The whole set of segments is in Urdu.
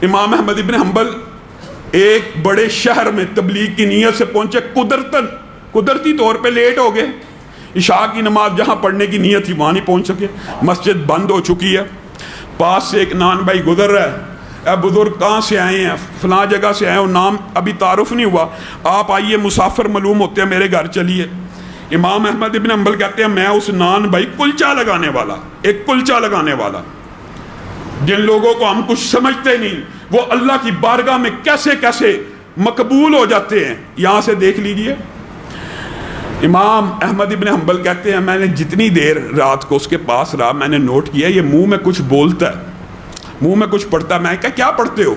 امام احمد ابن حنبل ایک بڑے شہر میں تبلیغ کی نیت سے پہنچے، قدرتی طور پہ لیٹ ہو گئے، عشاء کی نماز جہاں پڑھنے کی نیت تھی وہاں نہیں پہنچ سکے، مسجد بند ہو چکی ہے۔ پاس سے ایک نان بھائی گزر رہا ہے، اے بزرگ کہاں سے آئے ہیں؟ فلاں جگہ سے آئے ہیں، نام ابھی تعارف نہیں ہوا، آپ آئیے، مسافر معلوم ہوتے ہیں، میرے گھر چلیے۔ امام احمد ابن حنبل کہتے ہیں میں اس نان بھائی کلچا لگانے والا، ایک کلچا لگانے والا، جن لوگوں کو ہم کچھ سمجھتے نہیں وہ اللہ کی بارگاہ میں کیسے کیسے مقبول ہو جاتے ہیں، یہاں سے دیکھ لیجئے۔ امام احمد ابن حنبل کہتے ہیں میں نے جتنی دیر رات کو اس کے پاس رہا میں نے نوٹ کیا یہ منہ میں کچھ بولتا ہے، منہ میں کچھ پڑھتا ہے۔ میں کہا کیا پڑھتے ہو؟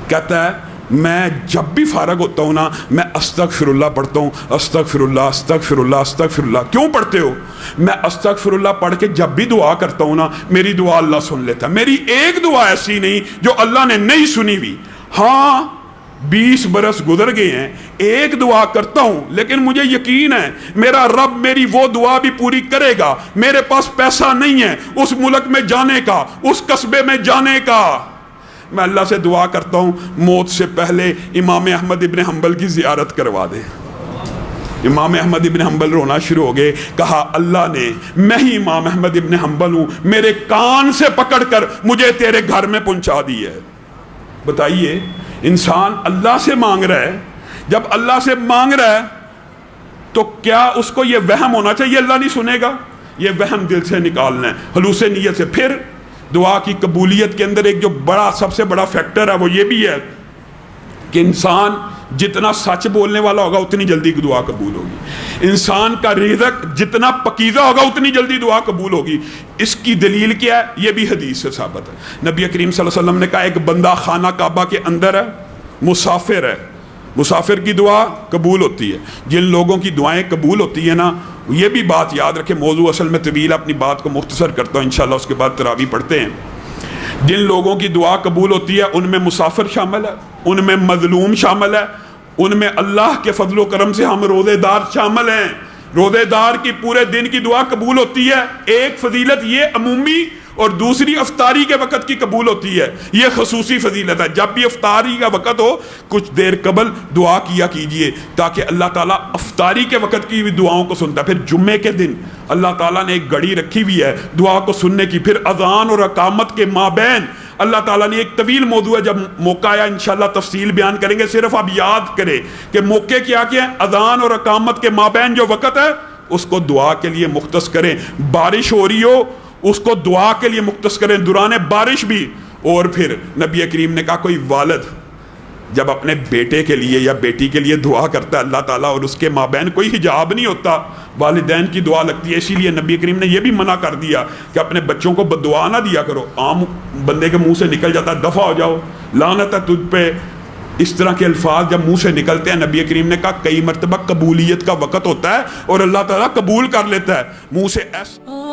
کہتا ہے میں جب بھی فارغ ہوتا ہوں نا میں استغفر اللہ پڑھتا ہوں، استغفر اللہ استغفر اللہ استغفر اللہ۔ کیوں پڑھتے ہو؟ میں استغفر اللہ پڑھ کے جب بھی دعا کرتا ہوں نا میری دعا اللہ سن لیتا ہے، میری ایک دعا ایسی نہیں جو اللہ نے نہیں سنی ہوئی۔ ہاں 20 برس گزر گئے ہیں، ایک دعا کرتا ہوں لیکن مجھے یقین ہے میرا رب میری وہ دعا بھی پوری کرے گا۔ میرے پاس پیسہ نہیں ہے اس ملک میں جانے کا، اس قصبے میں جانے کا، میں اللہ سے دعا کرتا ہوں موت سے پہلے امام احمد ابن حنبل کی زیارت کروا دے۔ امام احمد ابن حنبل رونا شروع ہو گئے، کہا اللہ نے، میں ہی امام احمد ابن حنبل ہوں، میرے کان سے پکڑ کر مجھے تیرے گھر میں پہنچا دی ہے۔ بتائیے انسان اللہ سے مانگ رہا ہے، جب اللہ سے مانگ رہا ہے تو کیا اس کو یہ وہم ہونا چاہیے اللہ نہیں سنے گا؟ یہ وہم دل سے نکالنا ہے، خلوص نیت سے۔ پھر دعا کی قبولیت کے اندر ایک جو سب سے بڑا فیکٹر ہے وہ یہ بھی ہے کہ انسان جتنا سچ بولنے والا ہوگا اتنی جلدی دعا قبول ہوگی، انسان کا رزق جتنا پکیزہ ہوگا اتنی جلدی دعا قبول ہوگی۔ اس کی دلیل کیا ہے؟ یہ بھی حدیث سے ثابت ہے۔ نبی کریم صلی اللہ علیہ وسلم نے کہا ایک بندہ خانہ کعبہ کے اندر ہے، مسافر ہے، مسافر کی دعا قبول ہوتی ہے۔ جن لوگوں کی دعائیں قبول ہوتی ہیں نا، یہ بھی بات یاد رکھیں، موضوع اصل میں طویل، اپنی بات کو مختصر کرتا ہوں انشاءاللہ، اس کے بعد تراویح پڑھتے ہیں۔ جن لوگوں کی دعا قبول ہوتی ہے ان میں مسافر شامل ہے، ان میں مظلوم شامل ہے، ان میں اللہ کے فضل و کرم سے ہم روزے دار شامل ہیں۔ روزے دار کی پورے دن کی دعا قبول ہوتی ہے۔ ایک فضیلت یہ عمومی اور دوسری افطاری کے وقت کی قبول ہوتی ہے، یہ خصوصی فضیلت ہے۔ جب بھی افطاری کا وقت ہو کچھ دیر قبل دعا کیا کیجئے تاکہ اللہ تعالیٰ افطاری کے وقت کی بھی دعاؤں کو سنتا ہے۔ پھر جمعے کے دن اللہ تعالیٰ نے ایک گھڑی رکھی ہوئی ہے دعا کو سننے کی۔ پھر اذان اور اقامت کے مابین اللہ تعالیٰ نے ایک طویل موضوع ہے، جب موقع آیا انشاءاللہ تفصیل بیان کریں گے۔ صرف آپ یاد کریں کہ موقع کیا کیا ہے، اذان اور اقامت کے مابین جو وقت ہے اس کو دعا کے لیے مختص کریں۔ بارش ہو رہی ہو اس کو دعا کے لیے مختص کریں، دوران بارش بھی۔ اور پھر نبی کریم نے کہا کوئی والد جب اپنے بیٹے کے لیے یا بیٹی کے لیے دعا کرتا ہے اللہ تعالیٰ اور اس کے مابین کوئی حجاب نہیں ہوتا، والدین کی دعا لگتی ہے۔ اسی لیے نبی کریم نے یہ بھی منع کر دیا کہ اپنے بچوں کو بددعا نہ دیا کرو۔ عام بندے کے منہ سے نکل جاتا ہے دفع ہو جاؤ، لعنت ہے تجھ پہ، اس طرح کے الفاظ جب منہ سے نکلتے ہیں نبی کریم نے کہا کئی مرتبہ قبولیت کا وقت ہوتا ہے اور اللہ تعالیٰ قبول کر لیتا ہے منہ سے ایسا